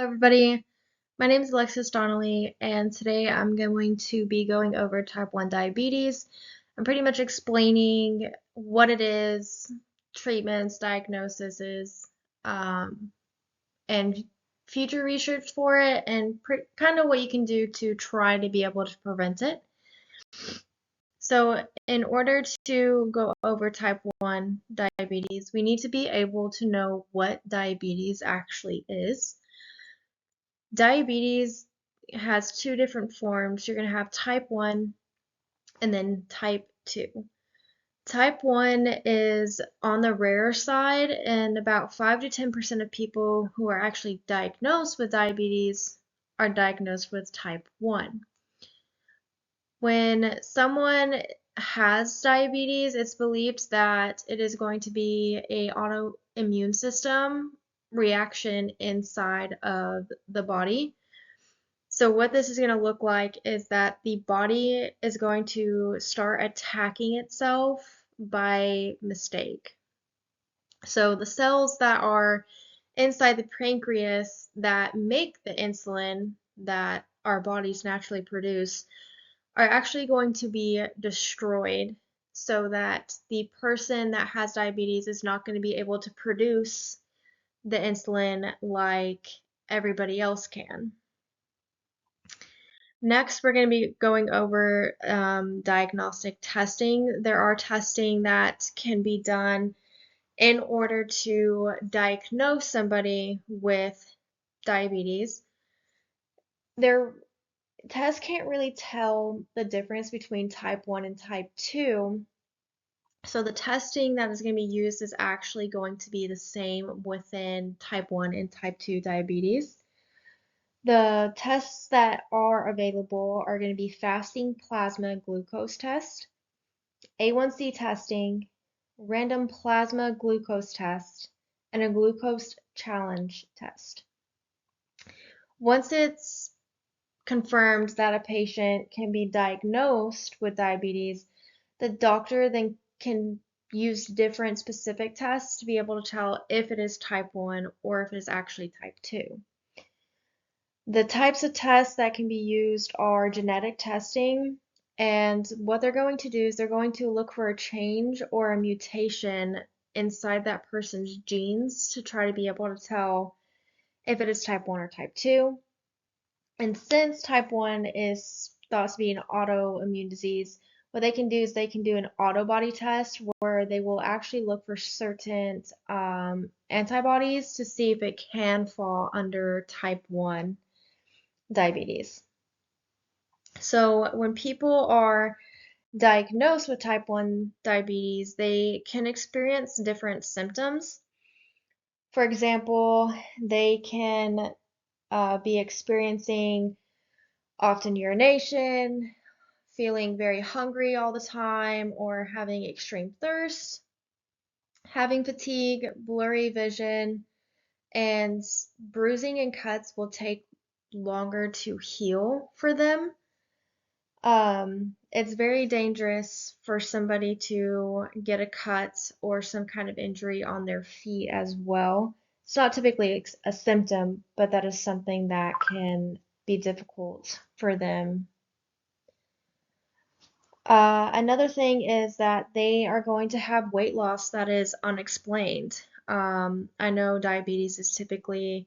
Everybody. My name is Alexis Donnelly, and today I'm going to be going over type 1 diabetes. I'm pretty much explaining what it is, treatments, diagnoses, um, and future research for it, and kind of what you can do to try to be able to prevent it. So, in order to go over type 1 diabetes, we need to be able to know what diabetes actually is. Diabetes has two different forms. You're going to have type 1 and then type 2. Type 1 is on the rare side, and about 5 to 10% of people who are actually diagnosed with diabetes are diagnosed with type 1. When someone has diabetes, it's believed that it is going to be a autoimmune system reaction inside of the body. So what this is going to look like is that the body is going to start attacking itself by mistake. So the cells that are inside the pancreas that make the insulin that our bodies naturally produce are actually going to be destroyed so that the person that has diabetes is not going to be able to produce the insulin like everybody else can. Next, we're going to be going over diagnostic testing. There are testing that can be done in order to diagnose somebody with diabetes. Their tests can't really tell the difference between type 1 and type 2. So the testing that is going to be used is actually going to be the same within type 1 and type 2 diabetes. The tests that are available are going to be fasting plasma glucose test, A1C testing, random plasma glucose test, and a glucose challenge test. Once it's confirmed that a patient can be diagnosed with diabetes, the doctor then can use different specific tests to be able to tell if it is type 1 or if it is actually type 2. The types of tests that can be used are genetic testing, and what they're going to do is they're going to look for a change or a mutation inside that person's genes to try to be able to tell if it is type 1 or type 2. And since type 1 is thought to be an autoimmune disease, what they can do is they can do an autobody test where they will actually look for certain antibodies to see if it can fall under type 1 diabetes. So when people are diagnosed with type 1 diabetes, they can experience different symptoms. For example, they can be experiencing often urination, feeling very hungry all the time, or having extreme thirst, having fatigue, blurry vision, and bruising and cuts will take longer to heal for them. It's very dangerous for somebody to get a cut or some kind of injury on their feet as well. It's not typically a symptom, but that is something that can be difficult for them. Another thing is that they are going to have weight loss that is unexplained. I know diabetes is typically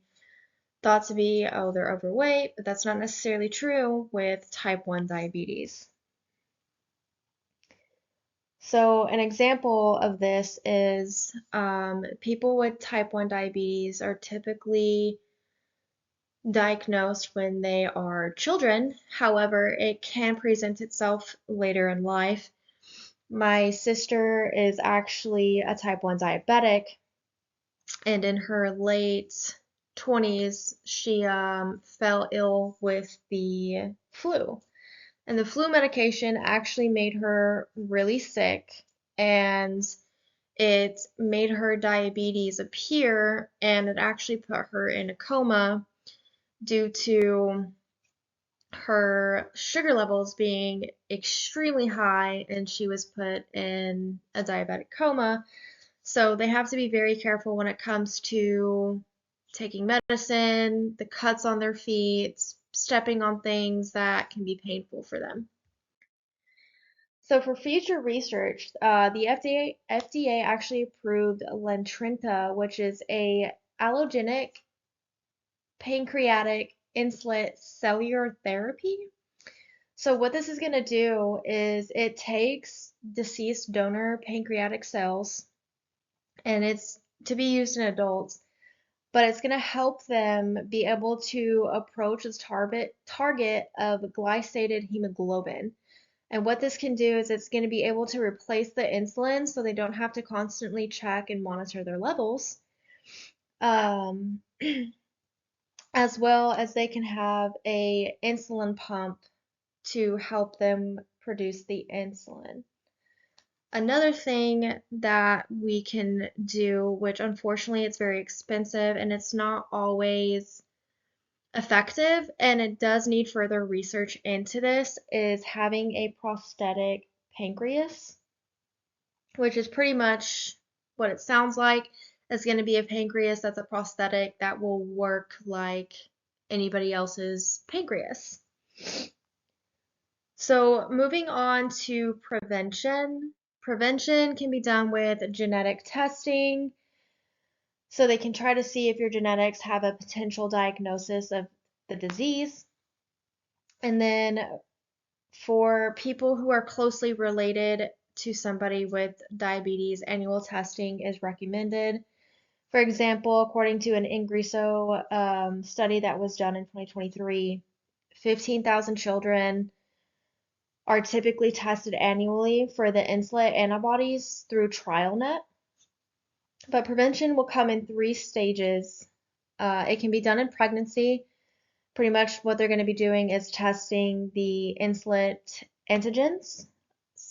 thought to be, oh, they're overweight, but that's not necessarily true with type 1 diabetes. So an example of this is people with type 1 diabetes are typically diagnosed when they are children. However, it can present itself later in life. My sister is actually a type 1 diabetic, and in her late 20s, she fell ill with the flu. And the flu medication actually made her really sick, and it made her diabetes appear, and it actually put her in a coma due to her sugar levels being extremely high, and she was put in a diabetic coma. So they have to be very careful when it comes to taking medicine, the cuts on their feet, stepping on things that can be painful for them. So for future research, the FDA actually approved Lentrinta, which is a allogenic pancreatic islet cellular therapy. So what this is going to do is it takes deceased donor pancreatic cells, and it's to be used in adults, but it's going to help them be able to approach its target of glycated hemoglobin. And what this can do is it's going to be able to replace the insulin so they don't have to constantly check and monitor their levels. Um, as well as they can have a insulin pump to help them produce the insulin. Another thing that we can do, which unfortunately it's very expensive and it's not always effective, and it does need further research into this, is having a prosthetic pancreas, which is pretty much what it sounds like. It's going to be a pancreas that's a prosthetic that will work like anybody else's pancreas. So moving on to prevention. Prevention can be done with genetic testing. So they can try to see if your genetics have a potential diagnosis of the disease. And then for people who are closely related to somebody with diabetes, annual testing is recommended. For example, according to an Ingresso study that was done in 2023, 15,000 children are typically tested annually for the insulin antibodies through TrialNet. But prevention will come in 3 stages. It can be done in pregnancy. Pretty much what they're going to be doing is testing the insulin antigens.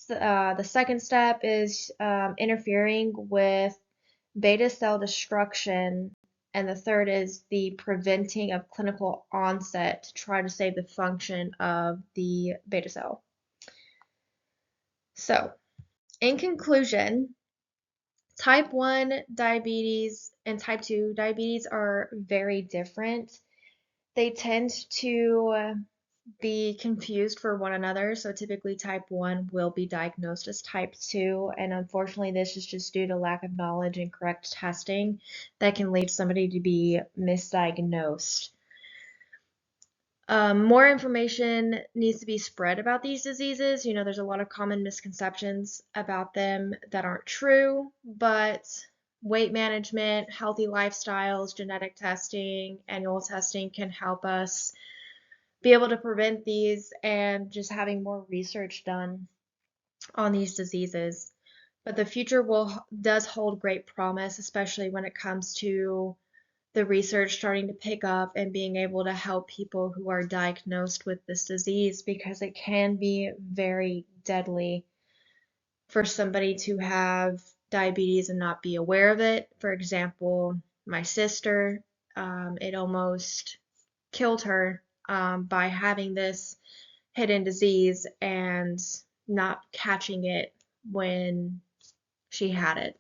The second step is interfering with beta cell destruction, and the third is the preventing of clinical onset to try to save the function of the beta cell. So, in conclusion, type 1 diabetes and type 2 diabetes are very different. They tend to be confused for one another. So typically type 1 will be diagnosed as type 2, and unfortunately this is just due to lack of knowledge and correct testing that can lead somebody to be misdiagnosed. More information needs to be spread about these diseases. There's a lot of common misconceptions about them that aren't true, but weight management, healthy lifestyles, genetic testing, annual testing can help us be able to prevent these, and just having more research done on these diseases. But the future does hold great promise, especially when it comes to the research starting to pick up and being able to help people who are diagnosed with this disease, because it can be very deadly for somebody to have diabetes and not be aware of it. For example, my sister, it almost killed her by having this hidden disease and not catching it when she had it.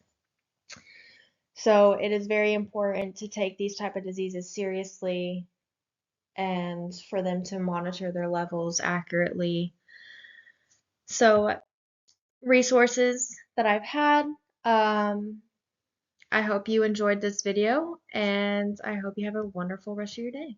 So it is very important to take these type of diseases seriously and for them to monitor their levels accurately. So resources that I've had, I hope you enjoyed this video, and I hope you have a wonderful rest of your day.